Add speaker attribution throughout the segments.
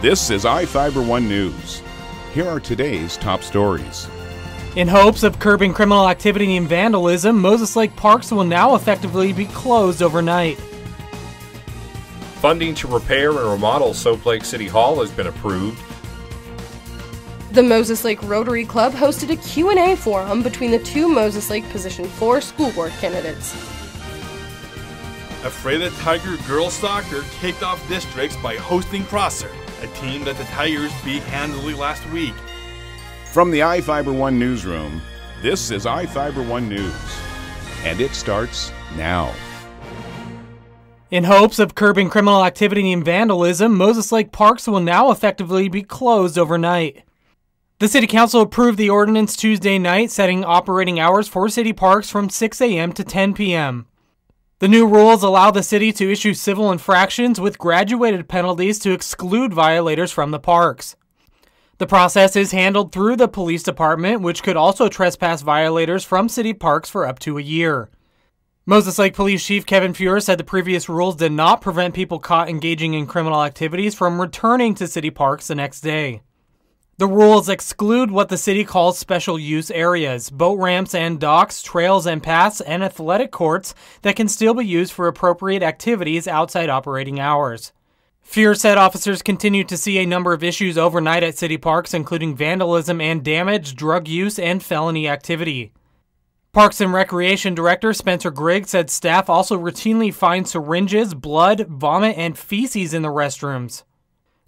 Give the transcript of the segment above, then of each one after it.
Speaker 1: This is iFIBER 1 News. Here are today's top stories.
Speaker 2: In hopes of curbing criminal activity and vandalism, Moses Lake Parks will now effectively be closed overnight.
Speaker 3: Funding to repair and remodel Soap Lake City Hall has been approved.
Speaker 4: The Moses Lake Rotary Club hosted a Q&A forum between the two Moses Lake Position 4 school board candidates.
Speaker 5: Afraid of the Tiger girls soccer kicked off districts by hosting Crosser, a team that the Tigers beat handily last week.
Speaker 1: From the iFIBER 1 newsroom, this is iFIBER 1 News, and it starts now.
Speaker 2: In hopes of curbing criminal activity and vandalism, Moses Lake Parks will now effectively be closed overnight. The City Council approved the ordinance Tuesday night, setting operating hours for city parks from 6 a.m. to 10 p.m. The new rules allow the city to issue civil infractions with graduated penalties to exclude violators from the parks. The process is handled through the police department, which could also trespass violators from city parks for up to a year. Moses Lake Police Chief Kevin Fuhr said the previous rules did not prevent people caught engaging in criminal activities from returning to city parks the next day. The rules exclude what the city calls special use areas, boat ramps and docks, trails and paths, and athletic courts that can still be used for appropriate activities outside operating hours. Fuhr said officers continue to see a number of issues overnight at city parks, including vandalism and damage, drug use, and felony activity. Parks and Recreation Director Spencer Grigg said staff also routinely find syringes, blood, vomit, and feces in the restrooms.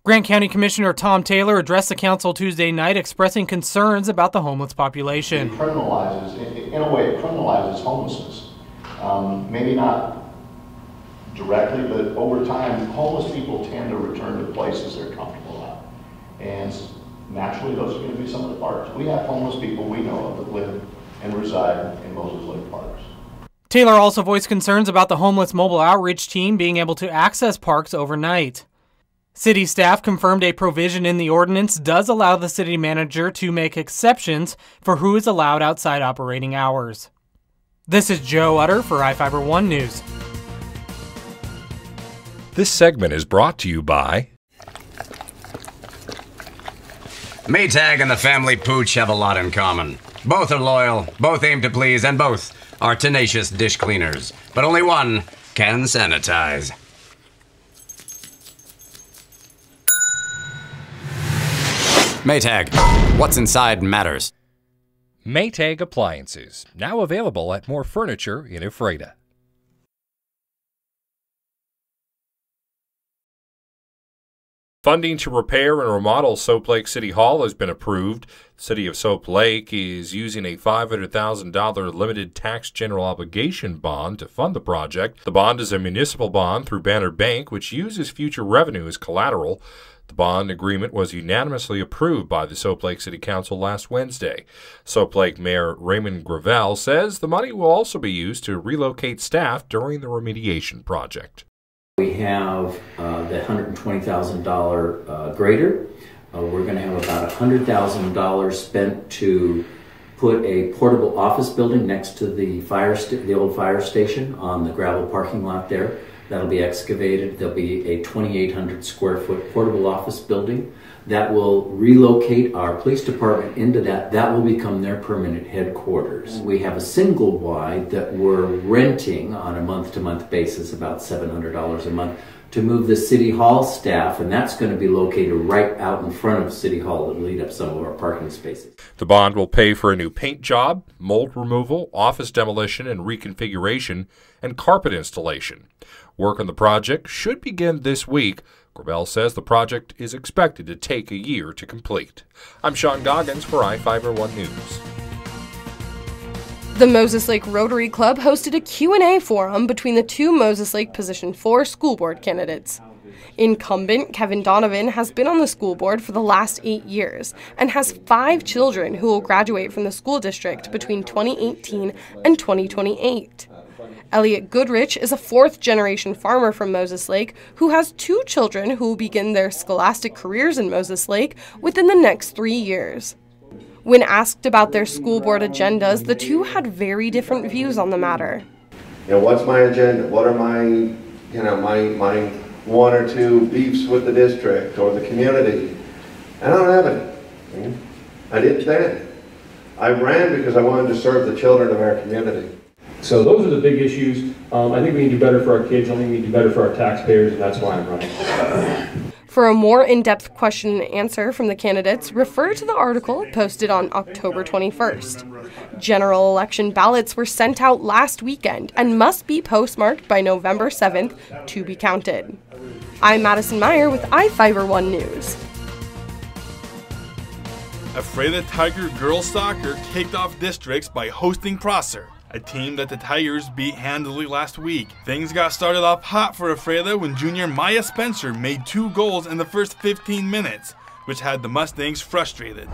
Speaker 2: Grant County Commissioner Tom Taylor addressed the council Tuesday night, expressing concerns about the homeless population.
Speaker 6: In a way, it criminalizes homelessness. Maybe not directly, but over time, homeless people tend to return to places they're comfortable at. And naturally, those are going to be some of the parks. We have homeless people we know of that live and reside in Moses Lake Parks.
Speaker 2: Taylor also voiced concerns about the homeless mobile outreach team being able to access parks overnight. City staff confirmed a provision in the ordinance does allow the city manager to make exceptions for who is allowed outside operating hours. This is Joe Utter for iFIBER 1 News.
Speaker 3: This segment is brought to you by
Speaker 7: Maytag and the family Pooch have a lot in common. Both are loyal, both aim to please, and both are tenacious dish cleaners. But only one can sanitize. Maytag, what's inside matters.
Speaker 3: Maytag Appliances, now available at More Furniture in Ephrata. Funding to repair and remodel Soap Lake City Hall has been approved. The City of Soap Lake is using a $500,000 limited tax general obligation bond to fund the project. The bond is a municipal bond through Banner Bank, which uses future revenue as collateral. The bond agreement was unanimously approved by the Soap Lake City Council last Wednesday. Soap Lake Mayor Raymond Gravel says the money will also be used to relocate staff during the remediation project.
Speaker 8: We have the $120,000 grader. We're going to have about $100,000 spent to put a portable office building next to the old fire station on the gravel parking lot there. That'll be excavated. There'll be a 2,800 square foot portable office building that will relocate our police department into that. That will become their permanent headquarters. We have a single wide that we're renting on a month-to-month basis, about $700 a month, to move the City Hall staff, and that's going to be located right out in front of City Hall to lead up some of our parking spaces.
Speaker 3: The bond will pay for a new paint job, mold removal, office demolition and reconfiguration, and carpet installation. Work on the project should begin this week. Gravel says the project is expected to take a year to complete. I'm Sean Goggins for iFIBER 1 News.
Speaker 4: The Moses Lake Rotary Club hosted a Q&A forum between the two Moses Lake Position 4 school board candidates. Incumbent Kevin Donovan has been on the school board for the last 8 years and has 5 children who will graduate from the school district between 2018 and 2028. Elliot Goodrich is a 4th-generation farmer from Moses Lake who has 2 children who will begin their scholastic careers in Moses Lake within the next 3 years. When asked about their school board agendas, the two had very different views on the matter.
Speaker 9: What's my agenda? What are my one or two beefs with the district or the community. I don't have any. I didn't then. I ran because I wanted to serve the children of our community.
Speaker 10: So those are the big issues. I think we need to do better for our kids. I think we need to do better for our taxpayers, and that's why I'm running.
Speaker 4: For a more in-depth question and answer from the candidates, refer to the article posted on October 21st. General election ballots were sent out last weekend and must be postmarked by November 7th to be counted. I'm Madison Meyer with iFIBER 1 News.
Speaker 5: Ephrata Tiger girls soccer kicked off districts by hosting Prosser, a team that the Tigers beat handily last week. Things got started off hot for Ephrata when junior Maya Spencer made 2 goals in the first 15 minutes, which had the Mustangs frustrated.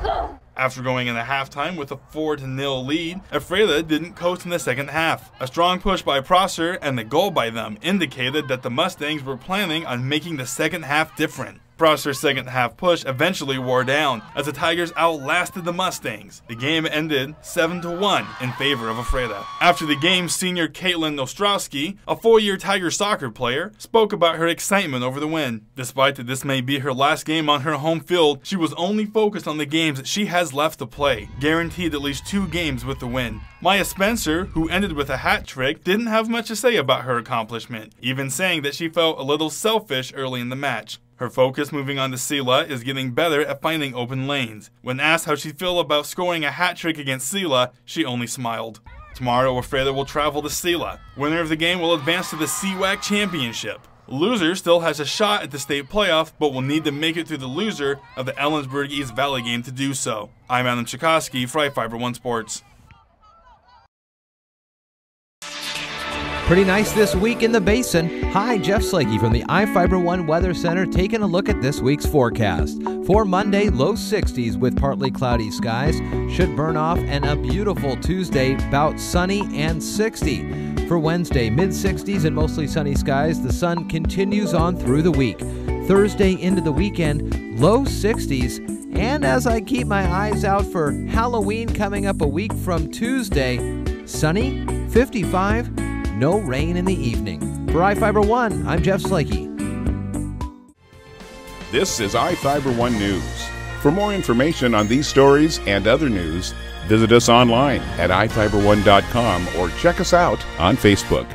Speaker 5: After going into halftime with a 4-0 lead, Ephrata didn't coast in the second half. A strong push by Prosser and the goal by them indicated that the Mustangs were planning on making the second half different. Prosser's second half push eventually wore down as the Tigers outlasted the Mustangs. The game ended 7-1 in favor of Ephrata. After the game, senior Caitlin Nostrowski, a 4-year Tiger soccer player, spoke about her excitement over the win. Despite that this may be her last game on her home field, she was only focused on the games that she has left to play, guaranteed at least 2 games with the win. Maya Spencer, who ended with a hat trick, didn't have much to say about her accomplishment, even saying that she felt a little selfish early in the match. Her focus moving on to Sela is getting better at finding open lanes. When asked how she'd feel about scoring a hat trick against Sela, she only smiled. Tomorrow, Ephrata will travel to Sela. Winner of the game will advance to the CWAC Championship. Loser still has a shot at the state playoff, but will need to make it through the loser of the Ellensburg East Valley game to do so. I'm Adam Chikoski for iFIBER 1 Sports.
Speaker 11: Pretty nice this week in the Basin. Hi, Jeff Slakey from the iFIBER 1 Weather Center taking a look at this week's forecast. For Monday, low 60s with partly cloudy skies. Should burn off, and a beautiful Tuesday, about sunny and 60. For Wednesday, mid-60s and mostly sunny skies. The sun continues on through the week. Thursday into the weekend, low 60s. And as I keep my eyes out for Halloween coming up a week from Tuesday, sunny, 55, no rain in the evening. For iFIBER 1, I'm Jeff Slakey.
Speaker 1: This is iFIBER 1 News. For more information on these stories and other news, visit us online at iFiber1.com or check us out on Facebook.